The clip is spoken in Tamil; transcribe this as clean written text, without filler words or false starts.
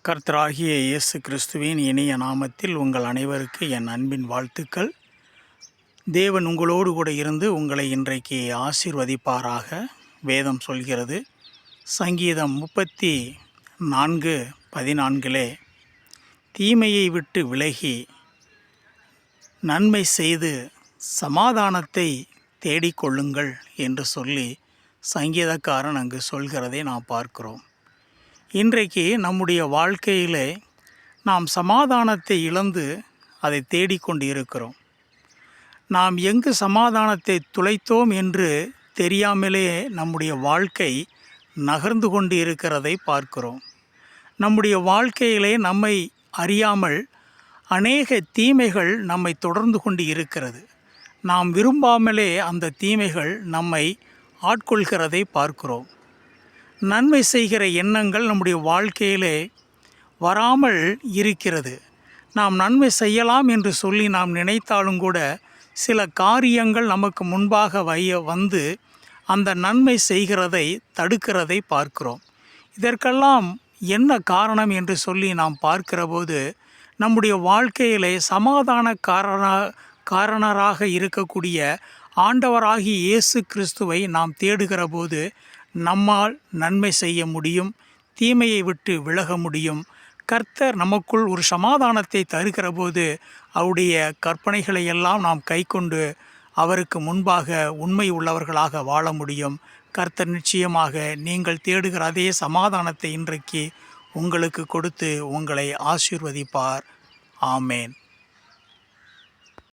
கர்த்தராகிய இயேசு கிறிஸ்துவின் இனிய நாமத்தில் உங்கள் அனைவருக்கு என் அன்பின் வாழ்த்துக்கள். தேவன் உங்களோடு கூட இருந்து உங்களை இன்றைக்கு ஆசீர்வதிப்பாராக. வேதம் சொல்கிறது, சங்கீதம் 34:14 தீமையை விட்டு விலகி நன்மை செய்து சமாதானத்தை தேடிக்கொள்ளுங்கள் என்று சொல்லி சங்கீதக்காரன் அங்கு சொல்கிறதை நாம் பார்க்கிறோம். இன்றைக்கு நம்முடைய வாழ்க்கையிலே நாம் சமாதானத்தை இழந்து அதை தேடிக்கொண்டு இருக்கிறோம். நாம் எங்கு சமாதானத்தை துளைத்தோம் என்று தெரியாமலே நம்முடைய வாழ்க்கை நகர்ந்து கொண்டு இருக்கிறதை பார்க்கிறோம். நம்முடைய வாழ்க்கையிலே நம்மை அறியாமல் அநேக தீமைகள் நம்மை தொடர்ந்து கொண்டு இருக்கிறது. நாம் விரும்பாமலே அந்த தீமைகள் நம்மை ஆட்கொள்கிறதை பார்க்கிறோம். நன்மை செய்கிற எண்ணங்கள் நம்முடைய வாழ்க்கையிலே வராமல் இருக்கிறது. நாம் நன்மை செய்யலாம் என்று சொல்லி நாம் நினைத்தாலும் கூட சில காரியங்கள் நமக்கு முன்பாக வந்து அந்த நன்மை செய்கிறதை தடுக்கிறதை பார்க்கிறோம். இதற்கெல்லாம் என்ன காரணம் என்று சொல்லி நாம் பார்க்கிற போது, நம்முடைய வாழ்க்கையிலே காரணராக இருக்கக்கூடிய ஆண்டவராகிய இயேசு கிறிஸ்துவை நாம் தேடுகிற போது நம்மால் நன்மை செய்ய முடியும், தீமையை விட்டு விலக முடியும். கர்த்தர் நமக்குள் ஒரு சமாதானத்தை தருகிற போது அவருடைய கற்பனைகளை எல்லாம் நாம் கைக்கொண்டு அவருக்கு முன்பாக உண்மை உள்ளவர்களாக வாழ முடியும். கர்த்தர் நிச்சயமாக நீங்கள் தேடுகிற அதே சமாதானத்தை இன்றைக்கு உங்களுக்கு கொடுத்து உங்களை ஆசீர்வதிப்பார். ஆமேன்.